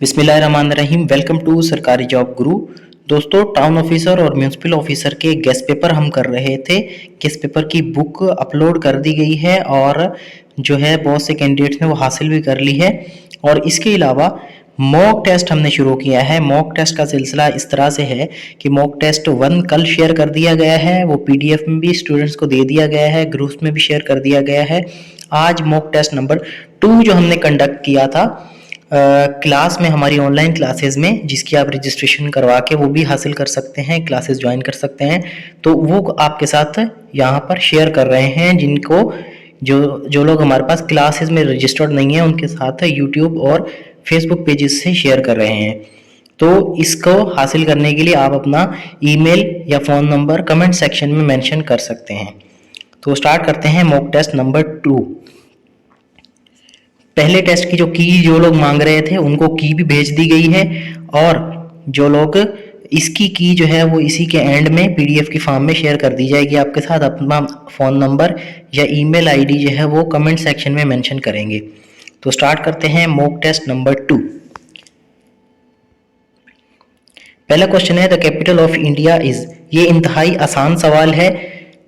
बिस्मिल्लाहिर्रहमानिर्रहीम। Welcome to सरकारी job गुरु। दोस्तों, टाउन ऑफिसर और म्यूनसिपल ऑफिसर के गेस्ट पेपर हम कर रहे थे। गेस्ट पेपर की बुक अपलोड कर दी गई है और जो है बहुत से कैंडिडेट्स ने वो हासिल भी कर ली है। और इसके अलावा मॉक टेस्ट हमने शुरू किया है। मॉक टेस्ट का सिलसिला इस तरह से है कि मॉक टेस्ट 1 कल शेयर कर दिया गया है, वो पीडीएफ में भी स्टूडेंट्स को दे दिया गया है, ग्रुप्स में भी शेयर कर दिया गया है। आज मॉक टेस्ट नंबर 2 जो हमने कंडक्ट किया था क्लास में, हमारी ऑनलाइन क्लासेस में, जिसकी आप रजिस्ट्रेशन करवा के वो भी हासिल कर सकते हैं, क्लासेस ज्वाइन कर सकते हैं, तो वो आपके साथ यहाँ पर शेयर कर रहे हैं। जिनको जो लोग हमारे पास क्लासेस में रजिस्टर्ड नहीं है उनके साथ यूट्यूब और फेसबुक पेजेस से शेयर कर रहे हैं। तो इसको हासिल करने के लिए आप अपना ईमेल या फ़ोन नंबर कमेंट सेक्शन में मेंशन कर सकते हैं। तो स्टार्ट करते हैं मॉक टेस्ट नंबर 2। पहले टेस्ट की जो लोग मांग रहे थे उनको की भी भेज दी गई है, और जो लोग इसकी की जो है वो इसी के एंड में पीडीएफ की फॉर्म में शेयर कर दी जाएगी आपके साथ। अपना फ़ोन नंबर या ईमेल आईडी जो है वो कमेंट सेक्शन में मेंशन करेंगे। तो स्टार्ट करते हैं मॉक टेस्ट नंबर 2। पहला क्वेश्चन है the capital of India is. ये इंतहाई आसान सवाल है,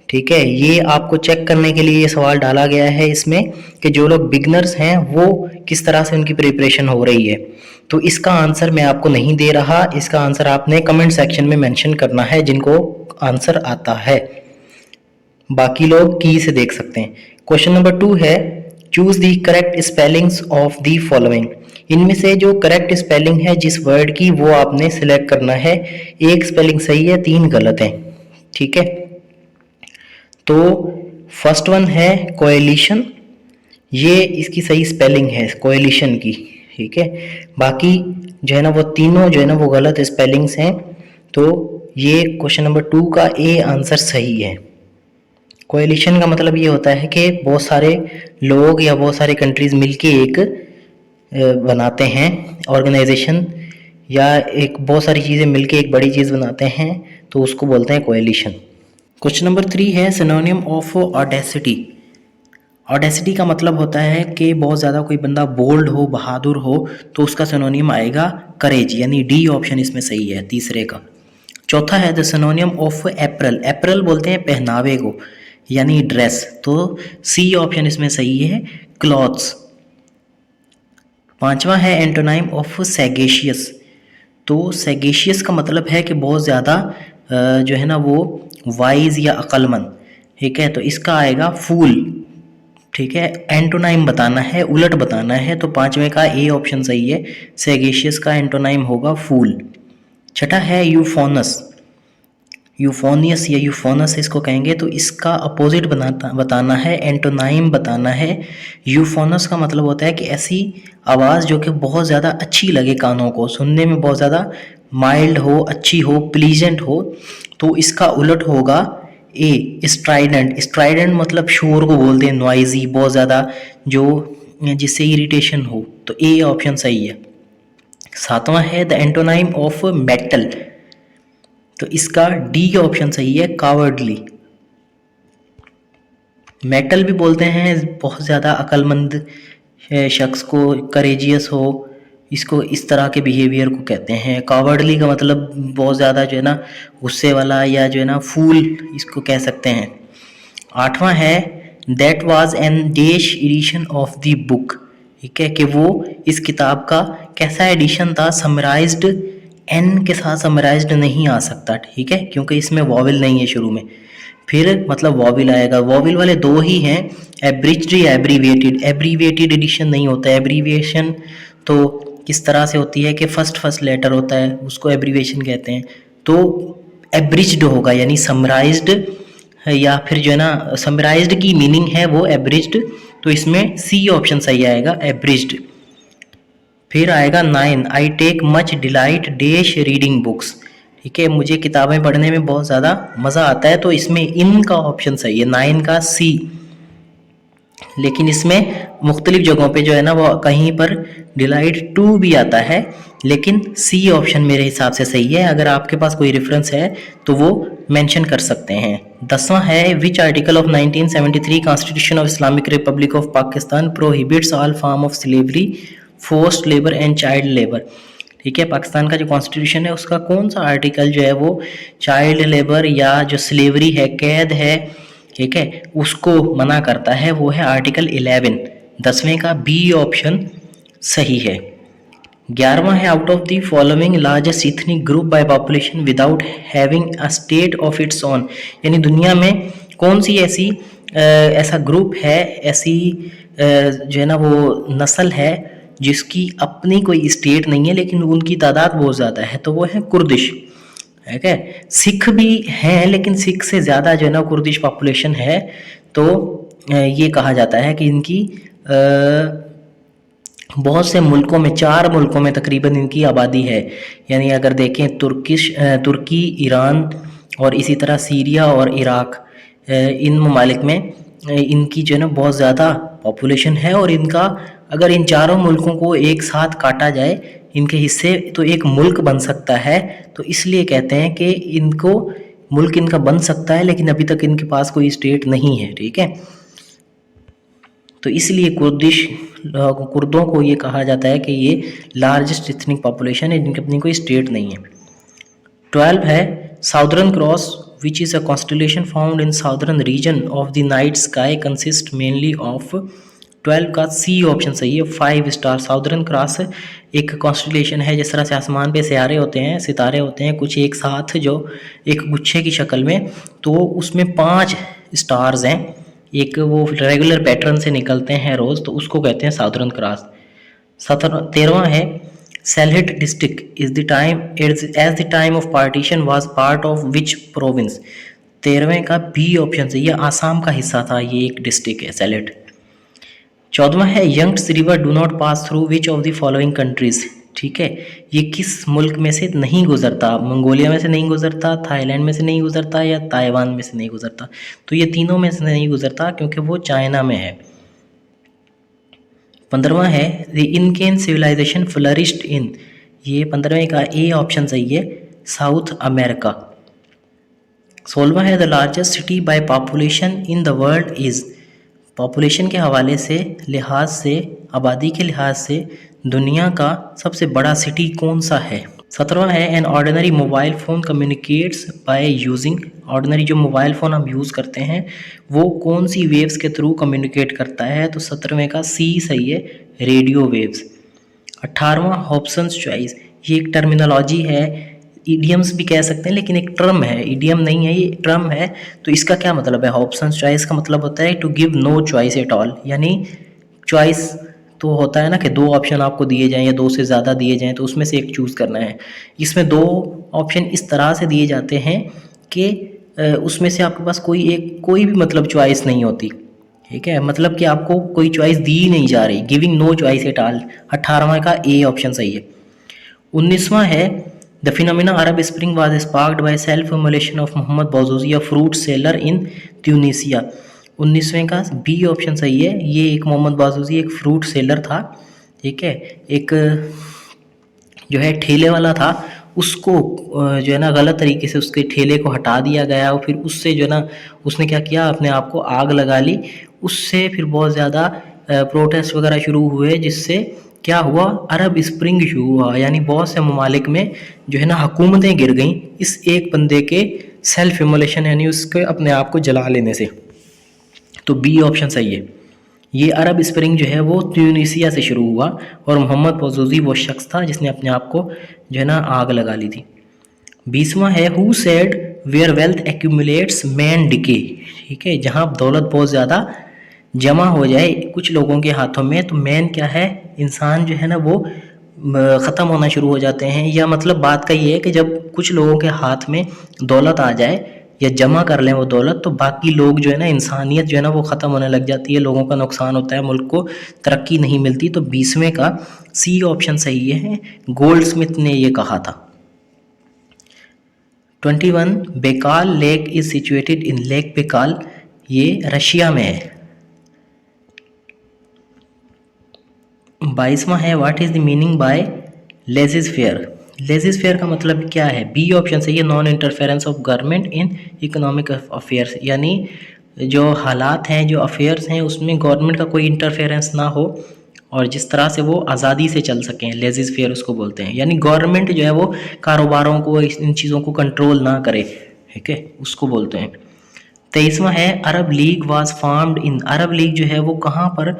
ठीक है। ये आपको चेक करने के लिए ये सवाल डाला गया है इसमें कि जो लोग बिगनर्स हैं वो किस तरह से उनकी प्रिपरेशन हो रही है। तो इसका आंसर मैं आपको नहीं दे रहा, इसका आंसर आपने कमेंट सेक्शन में मेंशन करना है जिनको आंसर आता है। बाकी लोग की से देख सकते हैं। क्वेश्चन नंबर 2 है choose the correct spellings of the following. इनमें से जो करेक्ट स्पेलिंग है जिस वर्ड की वो आपने सिलेक्ट करना है। एक स्पेलिंग सही है, 3 गलत हैं, ठीक है। तो फर्स्ट वन है कोएलिशन, ये इसकी सही स्पेलिंग है कोएलिशन की, ठीक है। बाकी जो है ना वो तीनों जो है ना वो गलत स्पेलिंग्स हैं। तो ये क्वेश्चन नंबर 2 का ए आंसर सही है। कोएलिशन का मतलब ये होता है कि बहुत सारे लोग या बहुत सारे कंट्रीज मिलके एक बनाते हैं ऑर्गेनाइजेशन, या एक बहुत सारी चीज़ें मिलके एक बड़ी चीज़ बनाते हैं, तो उसको बोलते हैं कोएलिशन। क्वेश्चन नंबर 3 है सिनोनिम ऑफ ऑडेसिटी। ऑडेसिटी का मतलब होता है कि बहुत ज़्यादा कोई बंदा बोल्ड हो, बहादुर हो, तो उसका सिनोनिम आएगा करेज, यानी डी ऑप्शन इसमें सही है तीसरे का। चौथा है द सिनोनिम ऑफ अप्रैल। अप्रैल बोलते हैं पहनावे को, यानी ड्रेस, तो सी ऑप्शन इसमें सही है क्लॉथ्स। पांचवा है एंटोनाइम ऑफ सैगेशियस। तो सैगेशियस का मतलब है कि बहुत ज़्यादा जो है ना वो वाइज या अक्लमंद, ठीक है। तो इसका आएगा फूल, ठीक है। एंटोनाइम बताना है, उलट बताना है, तो पांचवें का ए ऑप्शन सही है। सैगेशियस का एंटोनाइम होगा फूल। छठा है यूफोनस। यूफोनियस या यूफोनस इसको कहेंगे, तो इसका अपोजिट बताना है, एंटोनाइम बताना है। यूफोनस का मतलब होता है कि ऐसी आवाज़ जो कि बहुत ज़्यादा अच्छी लगे कानों को, सुनने में बहुत ज़्यादा माइल्ड हो, अच्छी हो, प्लीजेंट हो, तो इसका उलट होगा ए स्ट्राइडेंट। स्ट्राइडेंट मतलब शोर को बोलते हैं, नॉइजी, बहुत ज़्यादा जो जिससे इरिटेशन हो, तो ए ऑप्शन सही है। सातवां है द एंटोनाइम ऑफ मेटल, तो इसका डी ऑप्शन सही है कावर्डली। मेटल भी बोलते हैं बहुत ज़्यादा अक्लमंद शख्स को, करेजियस हो, इसको इस तरह के बिहेवियर को कहते हैं। कावर्डली का मतलब बहुत ज़्यादा जो है ना गुस्से वाला, या जो है ना फूल, इसको कह सकते हैं। आठवां है that was an dash edition of the book, ठीक है, कि वो इस किताब का कैसा एडिशन था। समराइज्ड एन के साथ समराइज्ड नहीं आ सकता, ठीक है, क्योंकि इसमें वॉवेल नहीं है शुरू में, फिर मतलब वॉवेल आएगा। वॉवेल वाले 2 ही हैं, एब्रिज्ड या एब्रीविएटेड। एब्रीविएटेड एडिशन नहीं होता है। एब्रीविएशन तो किस तरह से होती है कि फर्स्ट लेटर होता है, उसको एब्रीविएशन कहते हैं। तो एब्रिज्ड होगा, यानी समराइज्ड, या फिर जो है ना समराइज्ड की मीनिंग है वो एब्रिज्ड, तो इसमें सी ऑप्शन सही आएगा एब्रिज्ड। फिर आएगा 9 I take much delight dash reading books, ठीक है, मुझे किताबें पढ़ने में बहुत ज़्यादा मज़ा आता है, तो इसमें इन का ऑप्शन सही है, 9 का सी। लेकिन इसमें मुख्तलिफ जगहों पे जो है ना वो कहीं पर डिलाइट 2 भी आता है, लेकिन सी ऑप्शन मेरे हिसाब से सही है। अगर आपके पास कोई रेफरेंस है तो वो मेंशन कर सकते हैं। 10वां है which article of 1973 constitution of Islamic Republic of Pakistan prohibits all form of slavery forced labour and child labour. ठीक है, पाकिस्तान का जो कॉन्स्टिट्यूशन है उसका कौन सा आर्टिकल जो है वो चाइल्ड लेबर या जो स्लेवरी है, कैद है, ठीक है, उसको मना करता है, वो है आर्टिकल 11। 10वें का बी ऑप्शन सही है। 11वां है out of the following largest ethnic group by population without having a state of its own, यानी दुनिया में कौन सी ऐसी ऐसा ग्रुप है, ऐसी जो है ना वो नस्ल है जिसकी अपनी कोई स्टेट नहीं है लेकिन उनकी तादाद बहुत ज़्यादा है, तो वो है कुर्दिश। ठीक है, सिख भी हैं लेकिन सिख से ज़्यादा जो है ना कुर्दिश पॉपुलेशन है, तो ये कहा जाता है कि इनकी बहुत से मुल्कों में, 4 मुल्कों में तकरीबन इनकी आबादी है। यानी अगर देखें तुर्की, ईरान और इसी तरह सीरिया और इराक, इन ममालिक में इनकी जो है ना बहुत ज़्यादा पॉपुलेशन है, और इनका अगर इन चारों मुल्कों को एक साथ काटा जाए इनके हिस्से तो एक मुल्क बन सकता है। तो इसलिए कहते हैं कि इनको मुल्क इनका बन सकता है लेकिन अभी तक इनके पास कोई स्टेट नहीं है। ठीक है, तो इसलिए कुर्दों को ये कहा जाता है कि ये लार्जेस्ट इथनिक पॉपुलेशन है जिनकी अपनी कोई स्टेट नहीं है। 12 है southern cross which is a constellation found in southern region of the night sky consist mainly of. 12 का सी ऑप्शन सही है, 5 स्टार। साउदर्न क्रॉस एक कॉन्स्टलेशन है, जिस तरह से आसमान पे सितारे होते हैं, कुछ एक साथ जो एक गुच्छे की शक्ल में, तो उसमें 5 स्टार्स हैं, एक वो रेगुलर पैटर्न से निकलते हैं रोज़, तो उसको कहते हैं साउदर्न क्रॉस। 13वां है Sylhet district is the time as the time of partition was part of which province. 13वें का बी ऑप्शन से, ये आसाम का हिस्सा था, ये एक डिस्ट्रिक्ट है सेलहिट। 14वां है Yangtze river do not pass through which of the following countries. ठीक है, ये किस मुल्क में से नहीं गुजरता, मंगोलिया में से नहीं गुजरता, थाईलैंड में से नहीं गुजरता, या ताइवान में से नहीं गुजरता। तो ये तीनों में से नहीं गुजरता क्योंकि वो चाइना में है। 15वां है द इनकेन सिविलाइजेशन फ्लरिश्ड इन, ये 15वें का ए ऑप्शन सही है, साउथ अमेरिका। 16वां है the largest city by population in the world is. Population के हवाले से, लिहाज से, आबादी के लिहाज से दुनिया का सबसे बड़ा सिटी कौन सा है। 17वां है an ordinary mobile phone communicates by using. Ordinary जो मोबाइल फ़ोन हम यूज़ करते हैं वो कौन सी वेव्स के थ्रू कम्युनिकेट करता है, तो 17वें का सी सही है, रेडियो वेव्स। 18वां हॉब्सन्स चॉइस, ये एक टर्मिनोलॉजी है, इडियम्स भी कह सकते हैं लेकिन एक टर्म है, इडियम नहीं है, ये टर्म है। तो इसका क्या मतलब है, हॉब्सन्स चॉइस का मतलब होता है to give no choice at all, यानी चॉइस तो होता है ना कि 2 ऑप्शन आपको दिए जाएं या 2 से ज़्यादा दिए जाएं तो उसमें से एक चूज़ करना है। इसमें 2 ऑप्शन इस तरह से दिए जाते हैं कि उसमें से आपके पास कोई भी मतलब चॉइस नहीं होती। ठीक है, मतलब कि आपको कोई चॉइस दी नहीं जा रही, giving no choice at all. 18वां का ए ऑप्शन सही है। 19वां है the phenomena Arab spring was sparked by self immolation of Mohammed Bouazizi, a fruit seller in Tunisia. 19वें का बी ऑप्शन सही है, ये एक मोहम्मद बाजूजी एक फ्रूट सेलर था। ठीक है, एक जो है ठेले वाला था, उसको जो है ना गलत तरीके से उसके ठेले को हटा दिया गया और फिर उससे जो है ना उसने क्या किया, अपने आप को आग लगा ली। उससे फिर बहुत ज़्यादा प्रोटेस्ट वगैरह शुरू हुए, जिससे क्या हुआ, अरब स्प्रिंग शुरू हुआ, यानी बहुत से ममालिक में जो है ना हुकूमतें गिर गईं इस एक बंदे के सेल्फ इमोलेशन यानी उसके अपने आप को जला लेने से। तो बी ऑप्शन सही है। ये अरब स्प्रिंग जो है वो ट्यूनीसिया से शुरू हुआ और मोहम्मद बौजूजी वो शख्स था जिसने अपने आप को जो है ना आग लगा ली थी। 20वां है who said where wealth accumulates man decay. ठीक है, जहाँ दौलत बहुत ज़्यादा जमा हो जाए कुछ लोगों के हाथों में तो मैन क्या है, इंसान जो है ना वो ख़त्म होना शुरू हो जाते हैं। या मतलब बात का ये है कि जब कुछ लोगों के हाथ में दौलत आ जाए या जमा कर लें वो दौलत, तो बाकी लोग जो है ना, इंसानियत जो है ना वो ख़त्म होने लग जाती है, लोगों का नुकसान होता है, मुल्क को तरक्की नहीं मिलती। तो 20वें का सी ऑप्शन सही है, गोल्ड स्मिथ ने ये कहा था। 21 Baikal lake is situated in lake Baikal, ये रशिया में है। 22वां है what is the meaning by laissez faire. Laissez faire का मतलब क्या है, बी ऑप्शन सही है, non interference of government in economic affairs, यानी जो हालात हैं, जो अफेयर्स हैं उसमें गवर्नमेंट का कोई इंटरफेरेंस ना हो और जिस तरह से वो आज़ादी से चल सकें, लेजिस फेयर उसको बोलते हैं, यानी गवर्नमेंट जो है वो कारोबारों को, इन चीज़ों को कंट्रोल ना करे, ठीक है, उसको बोलते हैं। 23वां है Arab league was formed in, Arab league जो है वो कहाँ पर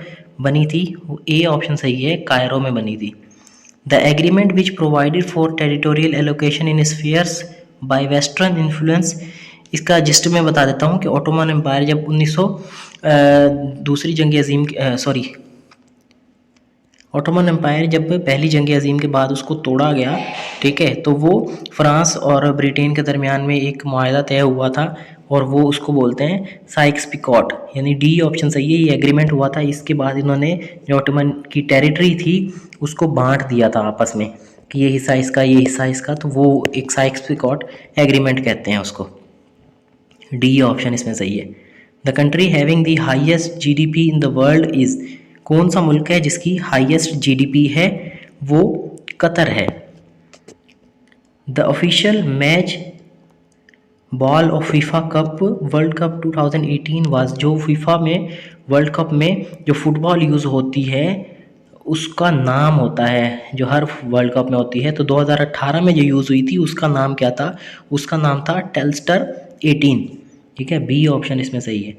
बनी थी, वो ए ऑप्शन सही है, कायरो में बनी थी। The agreement which provided for territorial allocation in spheres bye western influence, इसका जिस्ट में बता देता हूँ कि ऑटोमन एम्पायर जब 1900 दूसरी जंग अजीम सॉरी ऑटोमन एम्पायर जब पहली जंग अजीम के बाद उसको तोड़ा गया, ठीक है, तो वो फ्रांस और ब्रिटेन के दरमियान में एक मुआहदा तय हुआ था और वो उसको बोलते हैं साइक्स पिकॉट, यानी डी ऑप्शन सही है, ये एग्रीमेंट हुआ था। इसके बाद इन्होंने जो ऑटोमन की टेरिटरी थी उसको बांट दिया था आपस में कि ये हिस्सा इसका, ये हिस्सा इसका, तो वो एक साइक्स पिकॉट एग्रीमेंट कहते हैं उसको। डी ऑप्शन इसमें सही है। The country having the highest GDP in the world is, कौन सा मुल्क है जिसकी हाईएस्ट जीडीपी है, वो कतर है। The official match ball of FIFA cup world cup 2018 was, जो फीफा में वर्ल्ड कप में जो फुटबॉल यूज़ होती है उसका नाम होता है, जो हर वर्ल्ड कप में होती है, तो 2018 में जो यूज़ हुई थी उसका नाम क्या था, उसका नाम था टेलस्टर 18, ठीक है, बी ऑप्शन इसमें सही है।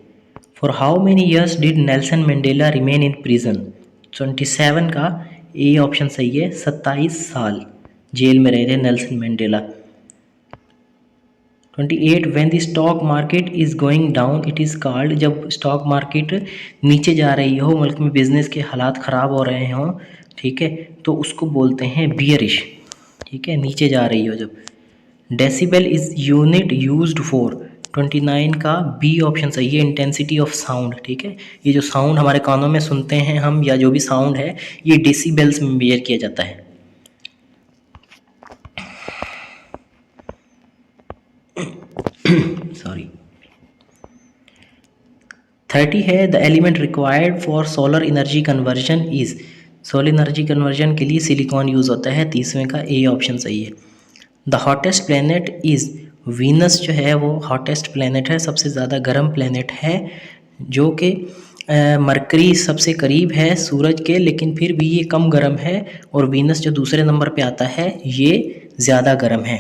For how many years did Nelson Mandela remain in prison, 27 का ए ऑप्शन सही है, 27 साल जेल में रहे थे Nelson Mandela. 28 when the stock market is going down it is called, जब स्टॉक मार्केट नीचे जा रही हो, मुल्क में बिजनेस के हालात ख़राब हो रहे हों, ठीक है, तो उसको बोलते हैं बियरिश, ठीक है, नीचे जा रही हो जब। Decibel is unit used for, 29 का बी ऑप्शन सही है, इंटेंसिटी ऑफ साउंड, ठीक है, ये जो साउंड हमारे कानों में सुनते हैं हम, या जो भी साउंड है ये डेसिबल्स में मेजर किया जाता है। सॉरी। 30 है the element required for solar energy conversion is, solar energy conversion के लिए सिलिकॉन यूज़ होता है, 30वें का ए ऑप्शन सही है। The hottest planet is, Venus जो है वो हॉटेस्ट प्लैनेट है, सबसे ज़्यादा गर्म प्लैनेट है, जो कि मरकरी सबसे करीब है सूरज के, लेकिन फिर भी ये कम गर्म है, और वीनस जो दूसरे नंबर पे आता है ये ज़्यादा गर्म है।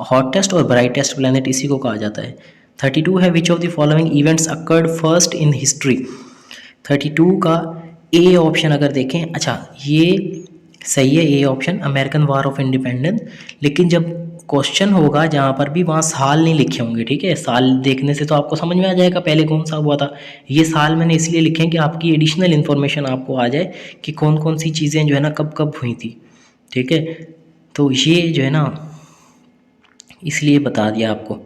हॉटेस्ट और ब्राइटेस्ट प्लैनेट इसी को कहा जाता है। 32 है which of the following events occurred first in history, 32 का ए ऑप्शन अगर देखें, अच्छा ये सही है A option, American war of independence, लेकिन जब क्वेश्चन होगा जहाँ पर भी वहाँ साल नहीं लिखे होंगे, ठीक है, साल देखने से तो आपको समझ में आ जाएगा पहले कौन सा हुआ था, ये साल मैंने इसलिए लिखे हैं कि आपकी एडिशनल इन्फॉर्मेशन आपको आ जाए कि कौन कौन सी चीज़ें जो है ना कब कब हुई थी, ठीक है, तो ये जो है ना इसलिए बता दिया आपको।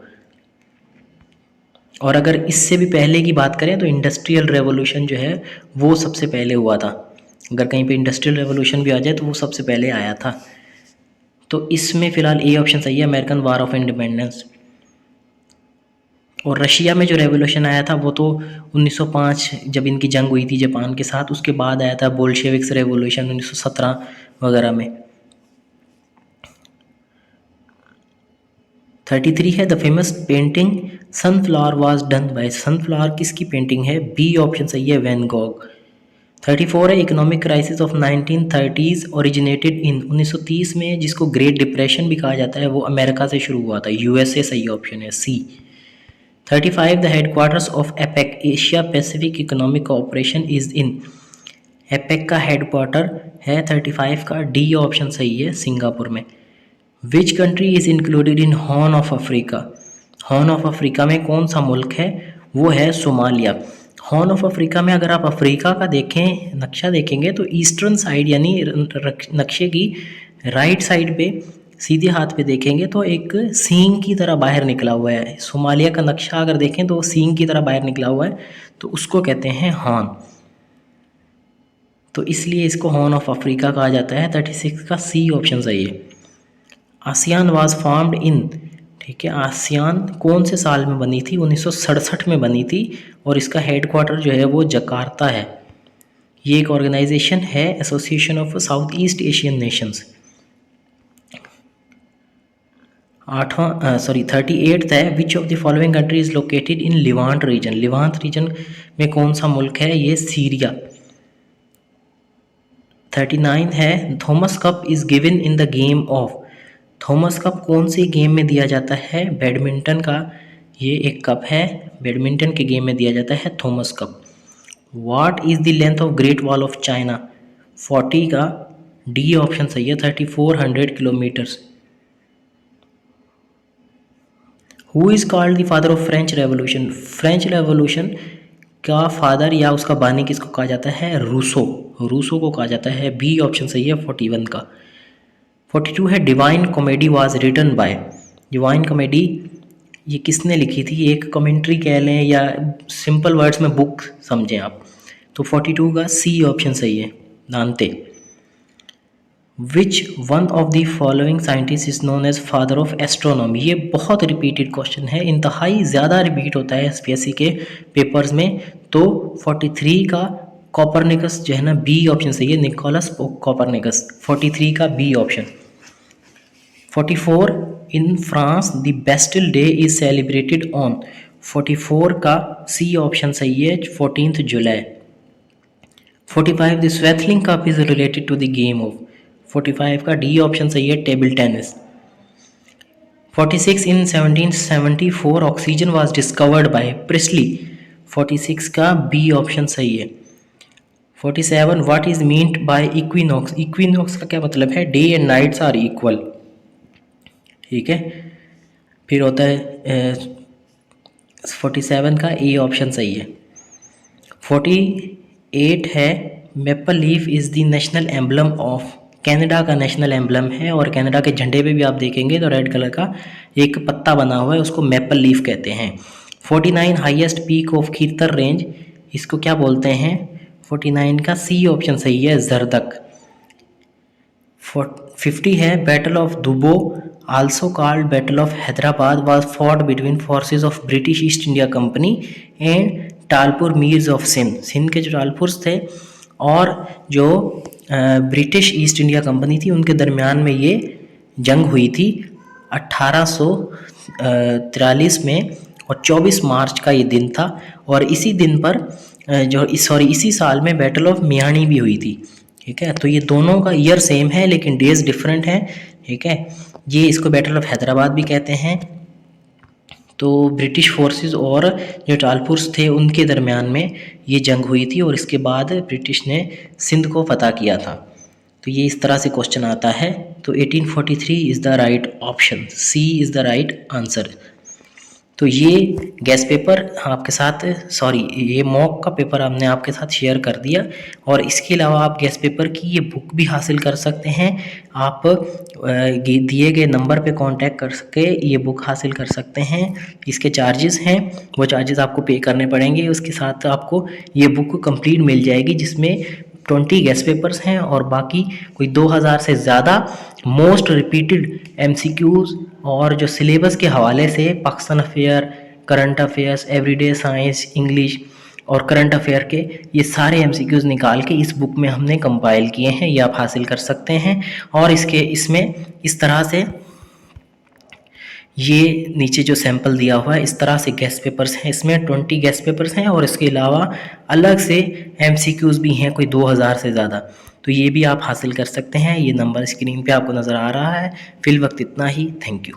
और अगर इससे भी पहले की बात करें तो इंडस्ट्रियल रेवोल्यूशन जो है वो सबसे पहले हुआ था, अगर कहीं पे इंडस्ट्रियल रेवोल्यूशन भी आ जाए तो वो सबसे पहले आया था, तो इसमें फ़िलहाल ए ऑप्शन सही है, अमेरिकन वार ऑफ इंडिपेंडेंस। और रशिया में जो रेवोल्यूशन आया था वो तो 1905 जब इनकी जंग हुई थी जापान के साथ, उसके बाद आया था बोल्शेविक्स रेवोल्यूशन 1917 वगैरह में। 33 है the famous painting sunflower was done by, sunflower किसकी पेंटिंग है, बी ऑप्शन सही है, वैन गॉग। 34 है economic crisis of 1930s originated in, 1930 में जिसको ग्रेट डिप्रेशन भी कहा जाता है वो अमेरिका से शुरू हुआ था, यूएसए सही ऑप्शन है, सी। 35 the headquarters of APEC Asia Pacific economic cooperation is in, APEC का हेडक्वार्टर है 35 का डी ऑप्शन सही है, सिंगापुर में। Which country is included in horn of Africa, horn of Africa में कौन सा मुल्क है, वो है सोमालिया। हॉर्न ऑफ अफ्रीका में अगर आप अफ्रीका का देखें, नक्शा देखेंगे तो ईस्टर्न साइड यानी नक्शे की राइट साइड पे सीधे हाथ पे देखेंगे तो एक सींग की तरह बाहर निकला हुआ है, सोमालिया का नक्शा अगर देखें तो सींग की तरह बाहर निकला हुआ है, तो उसको कहते हैं हॉर्न, तो इसलिए इसको हॉर्न ऑफ अफ्रीका कहा जाता है। 36 का सी ऑप्शन सही है। आसियान वाज फॉर्म्ड इन, ठीक है, आसियान कौन से साल में बनी थी, 1967 में बनी थी, और इसका हेडक्वार्टर जो है वो जकार्ता है। ये एक ऑर्गेनाइजेशन है, association of south east Asian nations. 38 है which of the following country is located in Levant region, Levant region में कौन सा मुल्क है, ये सीरिया। 39 है Thomas cup is given in the game of. Thomas cup कौन सी गेम में दिया जाता है? बैडमिंटन का ये एक कप है, बैडमिंटन के गेम में दिया जाता है Thomas cup. What is the length of great wall of China? 40 का डी ऑप्शन सही है, 3400 kilometres. Who is called the father of French revolution? French revolution का फादर या उसका बानी किसको कहा जाता है? रूसो। रूसो को कहा जाता है, बी ऑप्शन सही है 41 का। 42 है Divine Comedy was written by. Divine Comedy ये किसने लिखी थी? एक कमेंट्री कह लें या सिंपल वर्ड्स में बुक समझें आप, तो 42 का सी ऑप्शन सही है, Dante. Which one of the following scientist is known as father of astronomy? ये बहुत रिपीटेड क्वेश्चन है, इंतहाई ज़्यादा रिपीट होता है एसपीएससी के पेपर्स में। तो 43 का कॉपरनिकस जो है ना, बी ऑप्शन सही है, निकोलस कॉपरनिकस, 43 का B option. 44 in France the Bastille Day is celebrated on. 44 का सी ऑप्शन सही है, 14 जुलाई। 45 the Swaythling Cup is related to the game of. 45 का डी ऑप्शन सही है, table tennis. 46 in 1774 oxygen was discovered by Priestley. 46 का B option सही है। 47 what is meant by equinox? Equinox का क्या मतलब है? Day and nights are equal, ठीक है। फिर होता है 47 का ए ऑप्शन सही है। 48 है maple leaf is the national emblem of. Canada का नेशनल एम्बलम है, और कनाडा के झंडे पे भी आप देखेंगे तो रेड कलर का एक पत्ता बना हुआ है, उसको मेपल लीफ कहते हैं। 49 हाईएस्ट पीक ऑफ खीरतर रेंज, इसको क्या बोलते हैं? 49 का सी ऑप्शन सही है, जरदक। 50 है battle of Dubbo also called battle of Hyderabad was fought between forces of British East India company and Talpur Mirs of Sindh. Sindh के जो टालपुर्स थे और जो ब्रिटिश ईस्ट इंडिया कंपनी थी, उनके दरमियान में ये जंग हुई थी 1843 में, और 24 मार्च का ये दिन था। और इसी दिन पर इसी साल में बैटल ऑफ मियानी भी हुई थी, ठीक है। तो ये दोनों का ईयर सेम है लेकिन डेज डिफरेंट है, ठीक है। ये इसको बैटल ऑफ हैदराबाद भी कहते हैं। तो ब्रिटिश फोर्सेस और जो टालपुर्स थे उनके दरमियान में ये जंग हुई थी, और इसके बाद ब्रिटिश ने सिंध को फतह किया था। तो ये इस तरह से क्वेश्चन आता है। तो 1843 is the right option, C is the right answer. तो ये गैस पेपर आपके साथ, ये मॉक का पेपर हमने आपके साथ शेयर कर दिया, और इसके अलावा आप गैस पेपर की ये बुक भी हासिल कर सकते हैं। आप दिए गए नंबर पे कांटेक्ट कर सके ये बुक हासिल कर सकते हैं। इसके चार्जेस हैं, वो चार्जेस आपको पे करने पड़ेंगे। उसके साथ आपको ये बुक कंप्लीट मिल जाएगी, जिसमें 20 गैस पेपर्स हैं और बाकी कोई 2000 से ज़्यादा मोस्ट रिपीटेड MCQs, और जो सिलेबस के हवाले से Pakistan affair, current affairs, everyday science, English और करंट अफेयर के ये सारे MCQs निकाल के इस बुक में हमने कंपाइल किए हैं, ये आप हासिल कर सकते हैं। और इसमें इस तरह से ये नीचे जो सैंपल दिया हुआ है इस तरह से गैस पेपर्स हैं, इसमें 20 गैस पेपर्स हैं, और इसके अलावा अलग से MCQs भी हैं कोई 2000 से ज़्यादा। तो ये भी आप हासिल कर सकते हैं। ये नंबर स्क्रीन पे आपको नज़र आ रहा है। फिल वक्त इतना ही, थैंक यू।